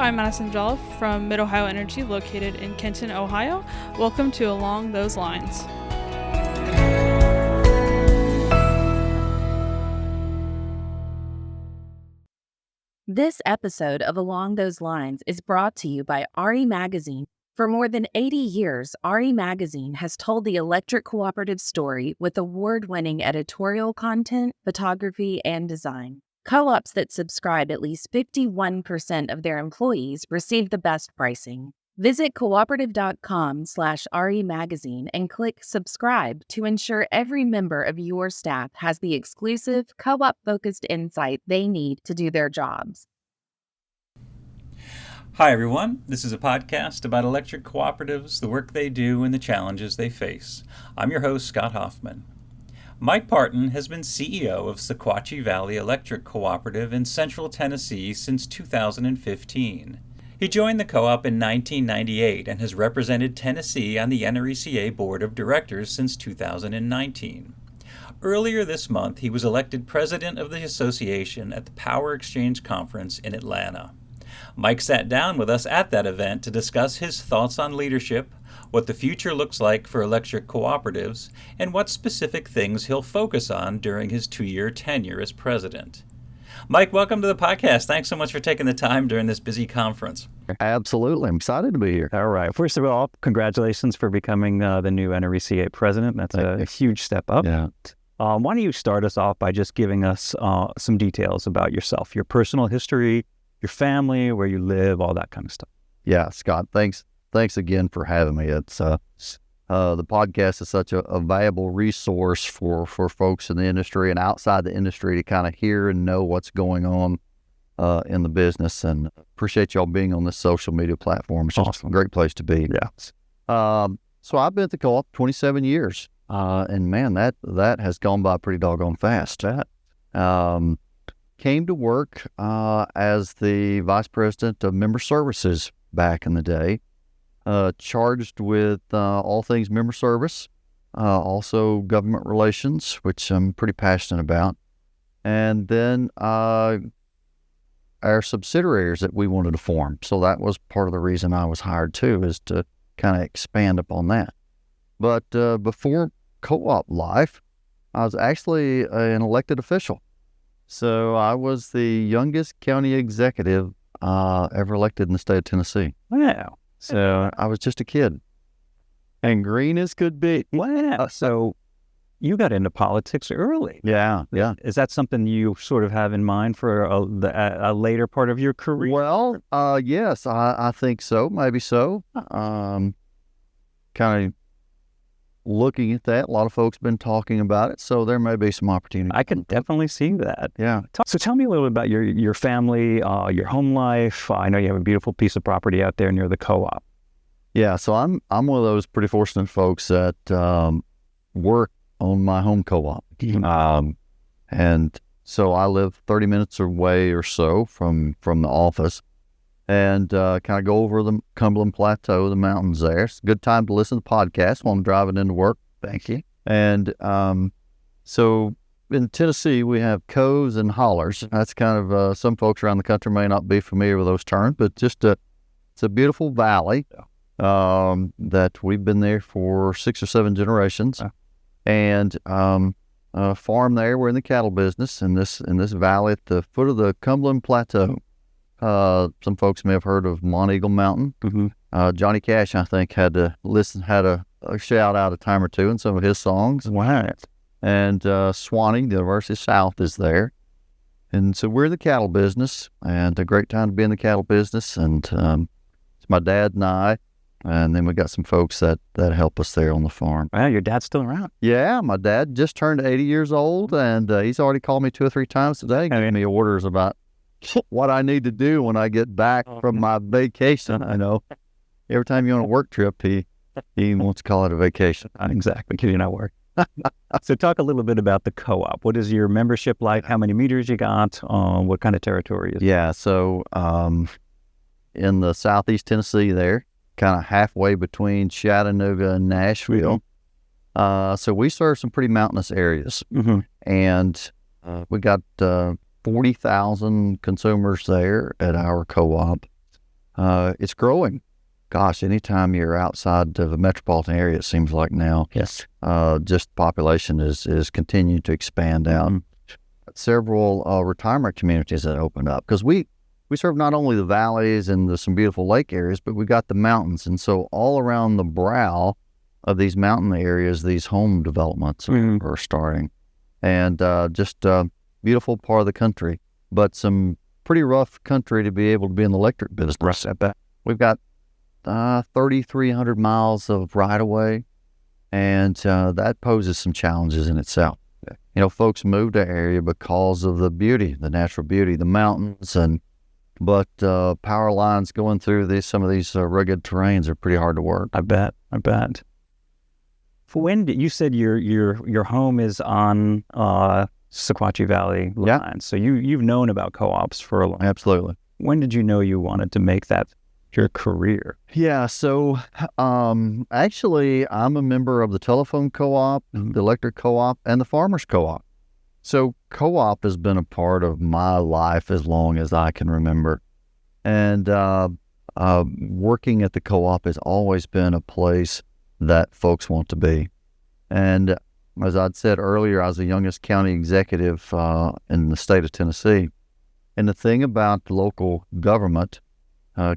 I'm Madison Jolliffe from Mid-Ohio Energy, located in Kenton, Ohio. Welcome to Along Those Lines. This episode of Along Those Lines is brought to you by RE Magazine. For more than 80 years, RE Magazine has told the electric cooperative story with award-winning editorial content, photography, and design. Co-ops that subscribe at least 51% of their employees receive the best pricing. Visit cooperative.com/RE Magazine and click subscribe to ensure every member of your staff has the exclusive co-op-focused insight they need to do their jobs. Hi everyone, this is a podcast about electric cooperatives, the work they do, and the challenges they face. I'm your host, Scott Hoffman. Mike Partin has been CEO of Sequachee Valley Electric Cooperative in Central Tennessee since 2015. He joined the co-op in 1998 and has represented Tennessee on the NRECA Board of Directors since 2019. Earlier this month, he was elected president of the association at the PowerXchange conference in Atlanta. Mike sat down with us at that event to discuss his thoughts on leadership, what the future looks like for electric cooperatives, and what specific things he'll focus on during his 2-year tenure as president. Mike, welcome to the podcast. Thanks so much for taking the time during this busy conference. Absolutely. I'm excited to be here. All right. First of all, congratulations for becoming the new NRECA president. That's a huge step up. Yeah. Why don't you start us off by just giving us some details about yourself, your personal history, your family, where you live, all that kind of stuff. Yeah, Scott, thanks again for having me. It's the podcast is such a valuable resource for folks in the industry and outside the industry to kind of hear and know what's going on in the business. And appreciate y'all being on this social media platform. It's just a great place to be. Yeah. So I've been at the co-op 27 years, and man, that has gone by pretty doggone fast. Came to work as the vice president of member services back in the day, charged with all things member service, also government relations, which I'm pretty passionate about, and then our subsidiaries that we wanted to form. So that was part of the reason I was hired too, is to kind of expand upon that. But before co-op life, I was actually an elected official. So I was the youngest county executive ever elected in the state of Tennessee. Wow. So I was just a kid. And green as could be. Wow. So you got into politics early. Yeah. Is that something you sort of have in mind for a later part of your career? Well, yes, I think so. Maybe so. Kind of looking at that. A lot of folks been talking about it, so there may be some opportunity. I can definitely see that. Yeah. So tell me a little bit about your family, your home life. I know you have a beautiful piece of property out there near the co-op. Yeah, so I'm one of those pretty fortunate folks that work on my home co-op. And so I live 30 minutes away or so from the office, and kind of go over the Cumberland Plateau, the mountains there. It's a good time to listen to podcasts while I'm driving into work. Thank you. And so in Tennessee, we have coves and hollers. That's kind of, some folks around the country may not be familiar with those terms, but just it's a beautiful valley that we've been there for 6 or 7 generations. And a farm there, we're in the cattle business in this valley at the foot of the Cumberland Plateau. Some folks may have heard of Mont Eagle Mountain. Mm-hmm. Johnny Cash, I think, had a shout out a time or two in some of his songs. Wow. And Swanee, the University of South, is there. And so we're in the cattle business, and a great time to be in the cattle business. And it's my dad and I, and then we got some folks that help us there on the farm. Wow, your dad's still around. Yeah, my dad just turned 80 years old, and he's already called me 2 or 3 times today, giving me orders about what I need to do when I get back from my vacation. I know every time you're on a work trip, he wants to call it a vacation. Exactly, because you're not working. So talk a little bit about the co-op. What is your membership like? How many meters you got? What kind of territory is it? Yeah, so in the southeast Tennessee there, kind of halfway between Chattanooga and Nashville. So we serve some pretty mountainous areas. Mm-hmm. And we got 40,000 consumers there at our co-op. It's growing. Gosh, anytime you're outside of a metropolitan area, it seems like now, Yes. just population is continuing to expand out. Several retirement communities that opened up because we serve not only the valleys and some beautiful lake areas, but we got the mountains. And so all around the brow of these mountain areas, these home developments are starting. And just a beautiful part of the country, but some pretty rough country to be able to be in the electric business. Right, I bet. We've got 3,300 miles of right-of-way, and that poses some challenges in itself. You know, folks move to area because of the beauty, the natural beauty, the mountains, but power lines going through some of these rugged terrains are pretty hard to work. I bet. When did you said your home is on Sequachee Valley line? Yeah. So you've known about co-ops for a long time. Absolutely. When did you know you wanted to make that your career? Yeah, so actually, I'm a member of the telephone co-op, the electric co-op, and the farmers co-op. So co-op has been a part of my life as long as I can remember. And working at the co-op has always been a place that folks want to be. And as I'd said earlier, I was the youngest county executive in the state of Tennessee. And the thing about local government,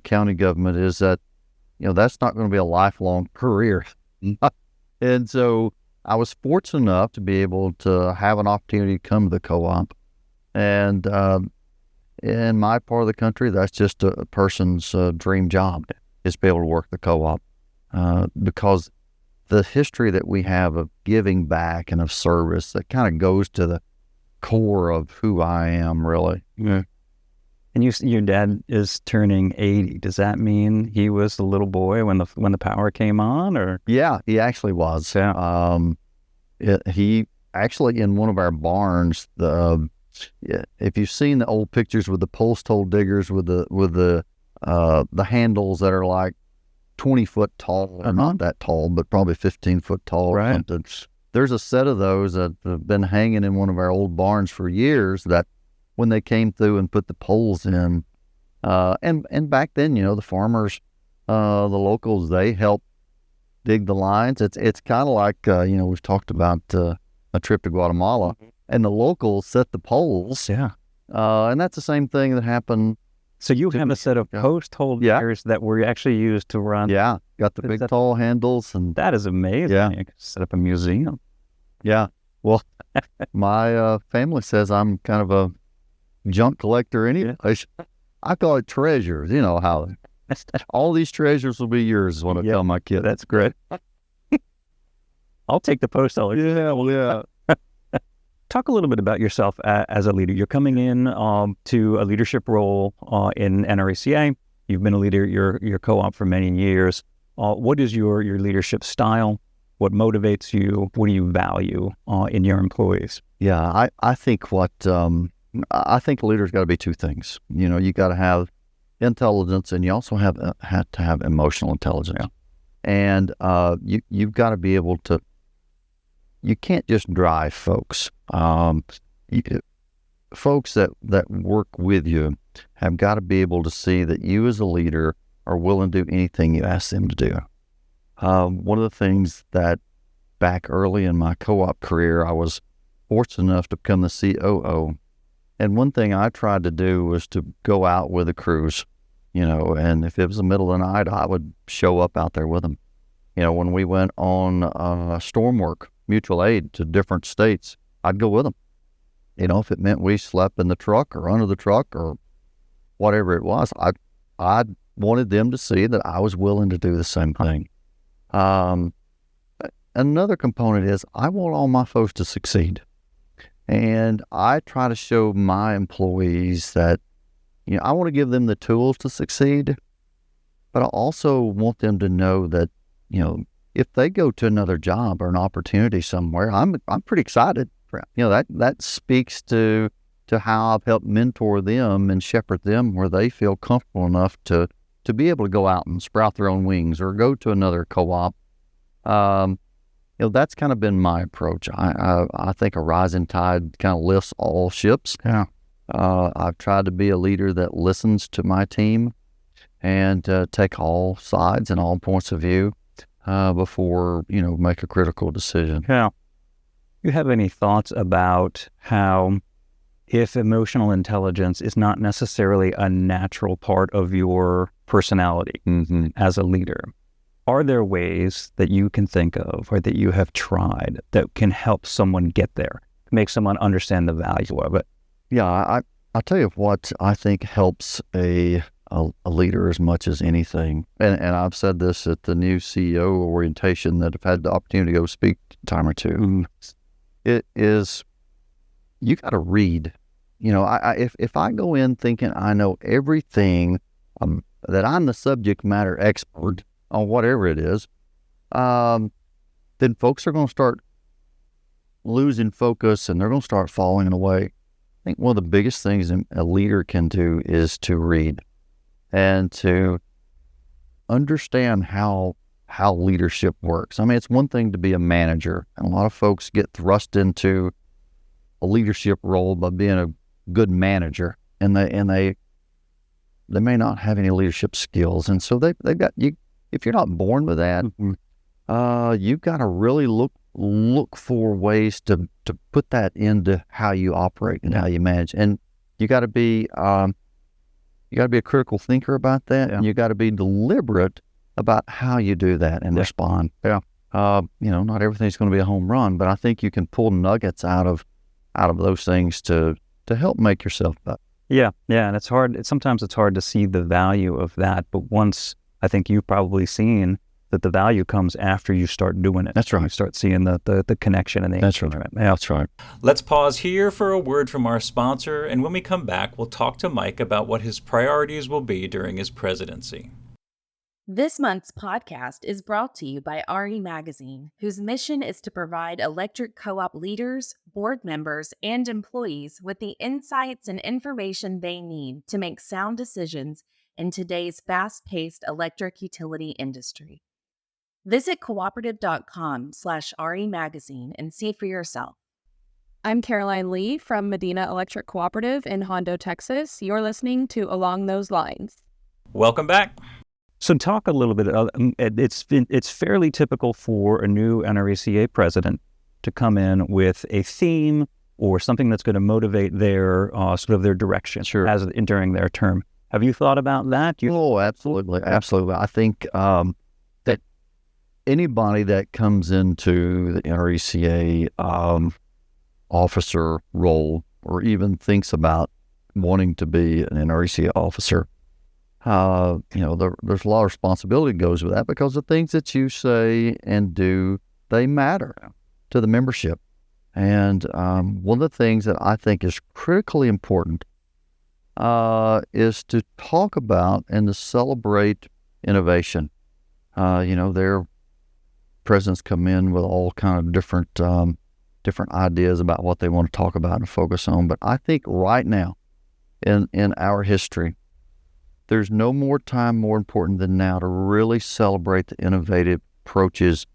county government, is that, you know, that's not going to be a lifelong career. And so I was fortunate enough to be able to have an opportunity to come to the co-op. And in my part of the country, that's just a person's dream job, is to be able to work the co-op. Because the history that we have of giving back and of service, that kind of goes to the core of who I am, really. Yeah. And your dad is turning 80. Does that mean he was a little boy when the power came on, or? Yeah, he actually was. Yeah. He actually, in one of our barns, if you've seen the old pictures with the post hole diggers with the handles that are like 20 foot tall, not that tall, but probably 15 foot tall or something. There's a set of those that have been hanging in one of our old barns for years, that when they came through and put the poles in, and back then, you know, the farmers, the locals, they helped dig the lines. It's kind of like, you know, we've talked about a trip to Guatemala, and the locals set the poles. Yeah. And that's the same thing that happened. So you have a set of post hole diggers that were actually used to run. Yeah, got the big tall handles. And that is amazing. Yeah. You could set up a museum. Yeah. Well, my family says I'm kind of a junk collector anyway. Yeah. I call it treasures. You know how all these treasures will be yours, is what I tell my kids. That's great. I'll take the post hole. Yeah, well, yeah. Talk a little bit about yourself as a leader. You're coming in to a leadership role in NRECA. You've been a leader, your co-op for many years. What is your leadership style? What motivates you? What do you value in your employees? Yeah, I think I think a leader's got to be two things. You know, you got to have intelligence, and you also have to have emotional intelligence. Yeah. And you've got to be able to. You can't just drive folks. Folks that work with you have got to be able to see that you as a leader are willing to do anything you ask them to do. One of the things that back early in my co-op career, I was fortunate enough to become the COO. And one thing I tried to do was to go out with the crews, you know, and if it was the middle of the night, I would show up out there with them. You know, when we went on storm work, mutual aid to different states, I'd go with them. You know, if it meant we slept in the truck or under the truck or whatever it was, I wanted them to see that I was willing to do the same thing. Another component is I want all my folks to succeed. And I try to show my employees that, you know, I want to give them the tools to succeed, but I also want them to know that, you know, if they go to another job or an opportunity somewhere, I'm pretty excited. You know, that speaks to how I've helped mentor them and shepherd them where they feel comfortable enough to be able to go out and sprout their own wings or go to another co-op. You know, that's kind of been my approach. I think a rising tide kind of lifts all ships. Yeah. I've tried to be a leader that listens to my team and take all sides and all points of view before, make a critical decision. Yeah. You have any thoughts about how, if emotional intelligence is not necessarily a natural part of your personality as a leader, are there ways that you can think of or that you have tried that can help someone get there, make someone understand the value of it? Yeah, I'll tell you what I think helps a leader as much as anything. And I've said this at the new CEO orientation that I've had the opportunity to go speak a time or two. It is, you got to read. If I go in thinking I know everything, that I'm the subject matter expert on whatever it is, then folks are going to start losing focus and they're going to start falling away. I think one of the biggest things a leader can do is to read and to understand how leadership works. I mean, it's one thing to be a manager, and a lot of folks get thrust into a leadership role by being a good manager, and they may not have any leadership skills, and so they've got you. If you're not born with that, you've got to really look for ways to put that into how you operate and how you manage, and you got to be a critical thinker about that, and you got to be deliberate about how you do that and respond. Not everything's going to be a home run, but I think you can pull nuggets out of those things to help make yourself better. Yeah, and it's hard. Sometimes it's hard to see the value of that, but once, I think you've probably seen that the value comes after you start doing it. That's right. You start seeing the connection and the engagement. Yeah, that's right. Let's pause here for a word from our sponsor, and when we come back, we'll talk to Mike about what his priorities will be during his presidency. This month's podcast is brought to you by RE Magazine, whose mission is to provide electric co-op leaders, board members, and employees with the insights and information they need to make sound decisions in today's fast-paced electric utility industry. Visit cooperative.com/RE Magazine and see for yourself. I'm Caroline Lee from Medina Electric Cooperative in Hondo, Texas. You're listening to Along Those Lines. Welcome back. So talk a little bit. It's fairly typical for a new NRECA president to come in with a theme or something that's going to motivate their sort of their direction during their term. Have you thought about that? Absolutely. I think that anybody that comes into the NRECA officer role, or even thinks about wanting to be an NRECA officer, there's a lot of responsibility that goes with that, because the things that you say and do, they matter to the membership. And one of the things that I think is critically important is to talk about and to celebrate innovation. Their presidents come in with all kind of different ideas about what they want to talk about and focus on. But I think right now in our history, there's no more time more important than now to really celebrate the innovative approaches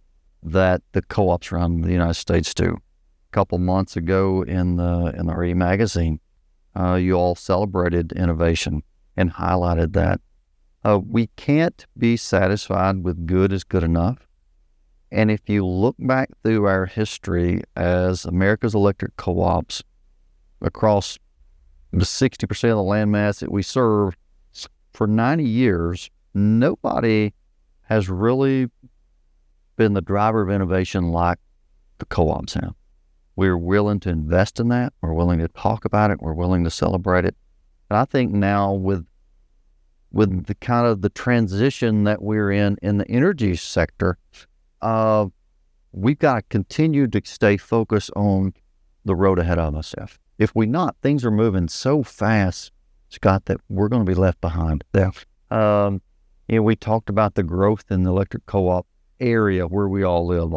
that the co-ops around the United States do. A couple months ago in the RE magazine, you all celebrated innovation and highlighted that. We can't be satisfied with good is good enough. And if you look back through our history as America's electric co-ops across the 60% of the landmass that we serve, for 90 years, nobody has really been the driver of innovation like the co-ops have. We're willing to invest in that. We're willing to talk about it. We're willing to celebrate it. And I think now with the kind of the transition that we're in the energy sector, we've got to continue to stay focused on the road ahead of us. If we not, things are moving so fast, Scott, that we're going to be left behind. We talked about the growth in the electric co-op area where we all live,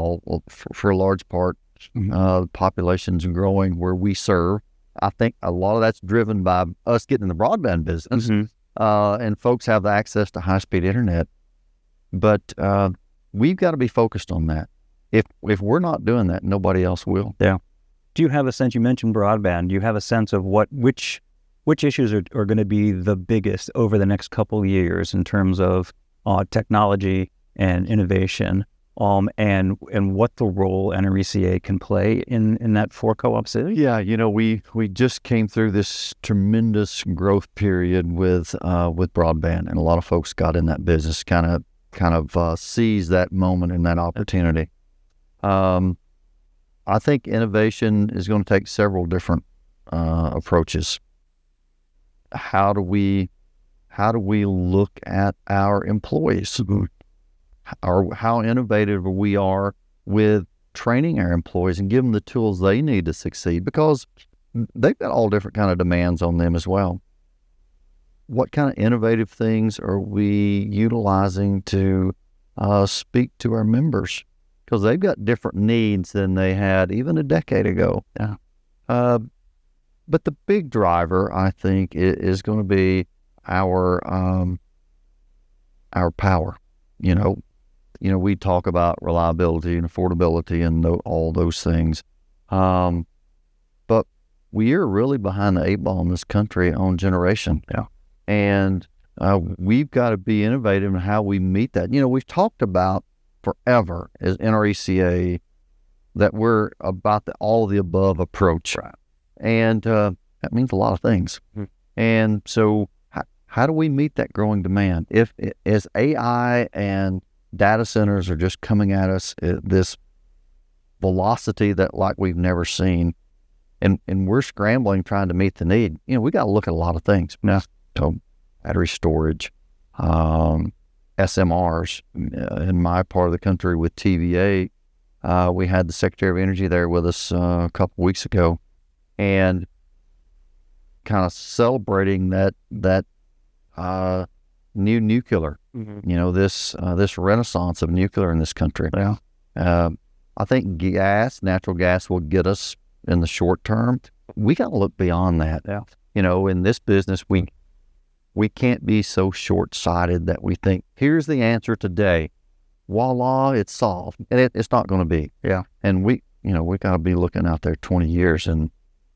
for a large part. The population's growing where we serve. I think a lot of that's driven by us getting in the broadband business, and folks have access to high-speed internet. But we've got to be focused on that. If we're not doing that, nobody else will. Yeah. Do you have a sense? You mentioned broadband. Do you have a sense of which which issues are going to be the biggest over the next couple of years in terms of technology and innovation, and what the role NRECA can play in that for co-op city? Yeah, we just came through this tremendous growth period with broadband, and a lot of folks got in that business, kind of seized that moment and that opportunity. I think innovation is going to take several different approaches. How do we look at our employees, or how innovative we are with training our employees and give them the tools they need to succeed, because they've got all different kind of demands on them as well. What kind of innovative things are we utilizing to speak to our members? Because they've got different needs than they had even a decade ago. Yeah. But the big driver, I think, is going to be our power. We talk about reliability and affordability and all those things, but we are really behind the eight ball in this country on generation. Yeah. And we've got to be innovative in how we meet that. We've talked about forever as NRECA that we're about the all of the above approach. Right. And that means a lot of things. Mm-hmm. And so how do we meet that growing demand? As AI and data centers are just coming at us at this velocity that like we've never seen, and we're scrambling trying to meet the need. We got to look at a lot of things. Now, so battery storage, SMRs. In my part of the country with TVA, we had the Secretary of Energy there with us a couple weeks ago, and kind of celebrating that new nuclear. Mm-hmm. This renaissance of nuclear in this country. Yeah. I think natural gas will get us in the short term. We got to look beyond that. Yeah. In this business, we can't be so short-sighted that we think, here's the answer today. Voila, it's solved. And it's not going to be. Yeah. And we got to be looking out there 20 years, and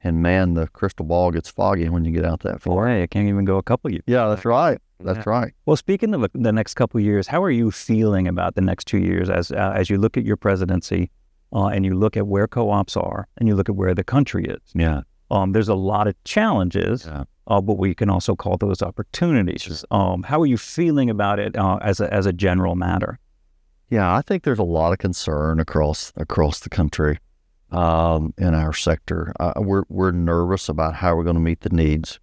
man, the crystal ball gets foggy when you get out that far. Boy, it can't even go a couple years. Yeah, that's right. That's right. Well, speaking of the next couple of years, how are you feeling about the next 2 years as you look at your presidency, and you look at where co-ops are, and you look at where the country is? Yeah. There's a lot of challenges, but we can also call those opportunities. Sure. How are you feeling about it as a general matter? Yeah, I think there's a lot of concern across the country in our sector. We're nervous about how we're going to meet the needs.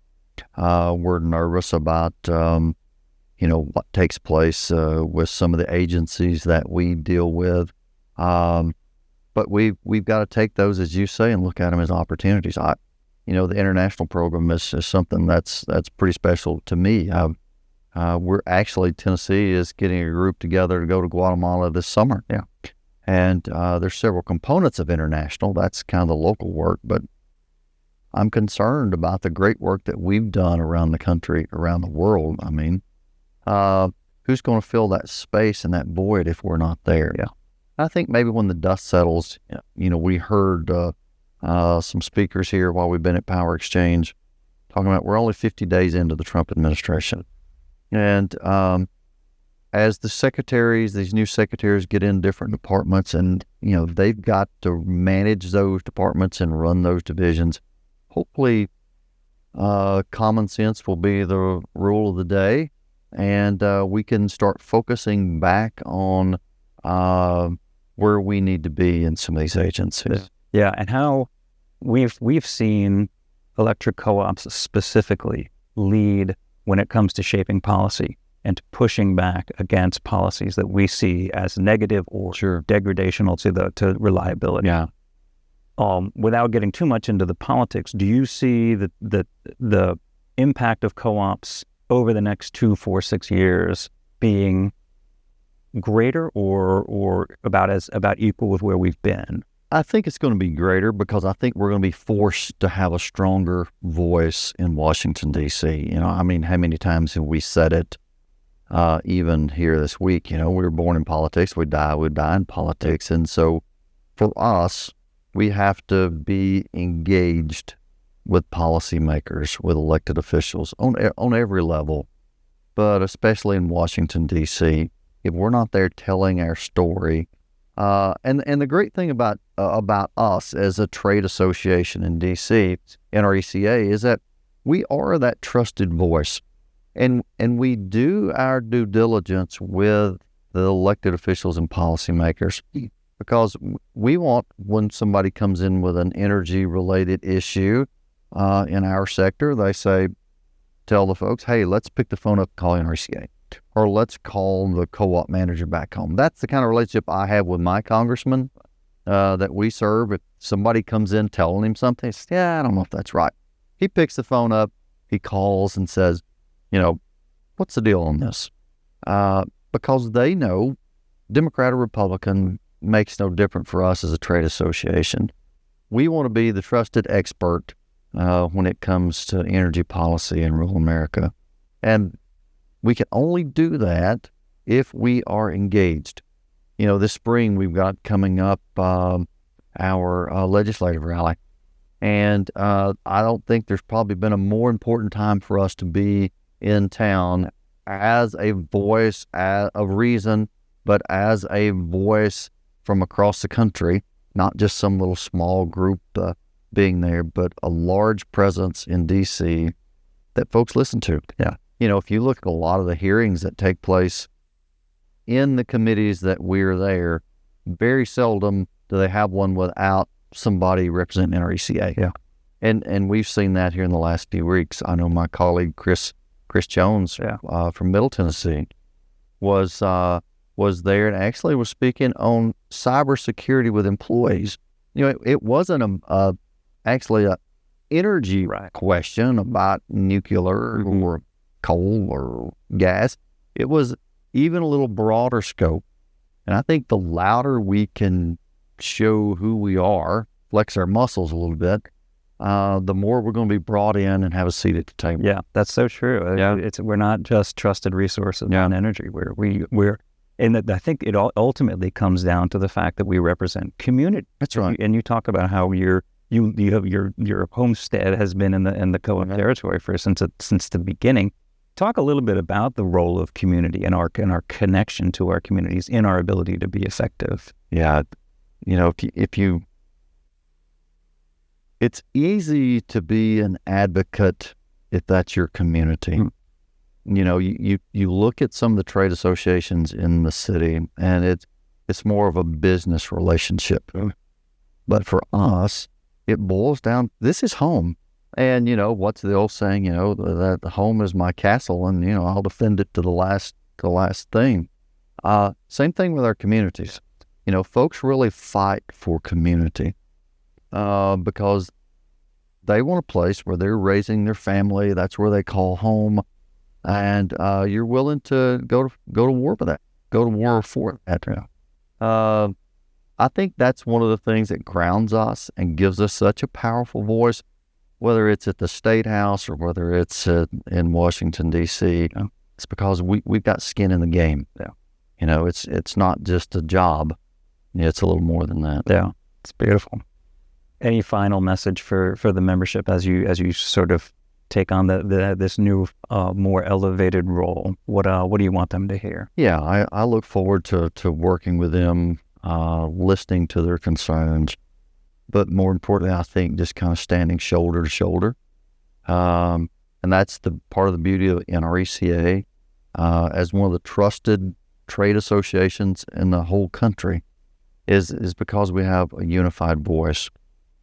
We're nervous about what takes place with some of the agencies that we deal with. But we've got to take those, as you say, and look at them as opportunities. The international program is something that's pretty special to me. Tennessee is getting a group together to go to Guatemala this summer. Yeah. And there's several components of international. That's kind of the local work, but I'm concerned about the great work that we've done around the country, around the world. I mean, who's going to fill that space and that void if we're not there? Yeah. I think maybe when the dust settles, we heard some speakers here while we've been at PowerXchange talking about we're only 50 days into the Trump administration. And as these new secretaries get in different departments, and, they've got to manage those departments and run those divisions, hopefully common sense will be the rule of the day, and we can start focusing back on where we need to be in some of these agencies. Yeah, and how we've seen electric co-ops specifically lead when it comes to shaping policy and pushing back against policies that we see as negative or degradational to reliability. Yeah. Without getting too much into the politics, do you see the impact of co-ops over the next 2, 4, 6 years being greater or about equal with where we've been? I think it's going to be greater, because I think we're going to be forced to have a stronger voice in Washington, D.C. How many times have we said it, even here this week? We were born in politics, we die in politics. And so for us, we have to be engaged with policymakers, with elected officials on every level, but especially in Washington, D.C., if we're not there telling our story. And the great thing about us as a trade association in D.C., NRECA, is that we are that trusted voice. And we do our due diligence with the elected officials and policymakers, because we want, when somebody comes in with an energy-related issue in our sector, they tell the folks, hey, let's pick the phone up and call NRECA, or let's call the co-op manager back home. That's the kind of relationship I have with my congressman that we serve. If somebody comes in telling him something, he says, yeah, I don't know if that's right. He picks the phone up, he calls and says, what's the deal on this? Because they know Democrat or Republican makes no difference for us as a trade association. We want to be the trusted expert when it comes to energy policy in rural America. And we can only do that if we are engaged. This spring we've got coming up our legislative rally. And I don't think there's probably been a more important time for us to be in town as a voice of reason, but as a voice from across the country, not just some little small group being there, but a large presence in D.C. that folks listen to. Yeah. If you look at a lot of the hearings that take place in the committees that we're there, very seldom do they have one without somebody representing NRECA. Yeah. And we've seen that here in the last few weeks. I know my colleague Chris Jones from Middle Tennessee was there and actually was speaking on cybersecurity with employees. It wasn't actually a energy question about nuclear or coal or gas. It was even a little broader scope. And I think the louder we can show who we are, flex our muscles a little bit, the more we're going to be brought in and have a seat at the table. Yeah, that's so true. Yeah. We're not just trusted resources on energy. And I think it ultimately comes down to the fact that we represent community. That's right. And you talk about how you have your homestead has been in the co-op territory since the beginning. Talk a little bit about the role of community and our connection to our communities in our ability to be effective. Yeah, it's easy to be an advocate if that's your community. You look at some of the trade associations in the city, and it's more of a business relationship. But for us, it boils down, this is home. And, what's the old saying, that the home is my castle, and, I'll defend it to the last thing. Same thing with our communities. Folks really fight for community because they want a place where they're raising their family. That's where they call home. And you're willing to go to war for that, go to war for that. I think that's one of the things that grounds us and gives us such a powerful voice, whether it's at the State House or whether it's in Washington, D.C. It's because we've got skin in the game. Yeah. It's not just a job. It's a little more than that. Yeah, it's beautiful. Any final message for the membership as you sort of take on this new, more elevated role? What do you want them to hear? Yeah, I look forward to working with them, listening to their concerns, but more importantly, I think just kind of standing shoulder to shoulder. And that's the part of the beauty of NRECA as one of the trusted trade associations in the whole country is because we have a unified voice.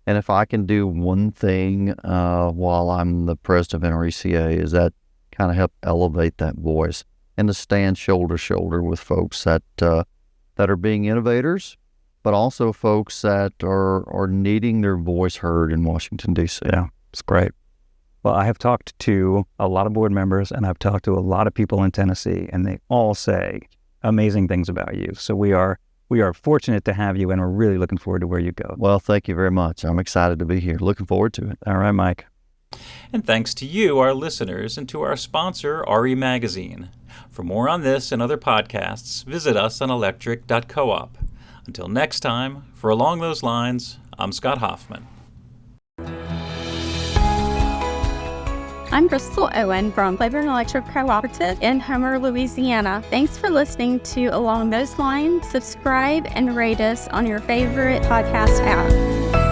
And if I can do one thing while I'm the president of NRECA, is that kind of help elevate that voice and to stand shoulder to shoulder with folks that are being innovators, but also folks that are needing their voice heard in Washington, D.C. Yeah, it's great. Well, I have talked to a lot of board members and I've talked to a lot of people in Tennessee, and they all say amazing things about you. So we are fortunate to have you, and we're really looking forward to where you go. Well, thank you very much. I'm excited to be here. Looking forward to it. All right, Mike. And thanks to you, our listeners, and to our sponsor, RE Magazine. For more on this and other podcasts, visit us on electric.coop. Until next time, for Along Those Lines, I'm Scott Hoffman. I'm Crystal Owen from Claiborne Electric Cooperative in Homer, Louisiana. Thanks for listening to Along Those Lines. Subscribe and rate us on your favorite podcast app.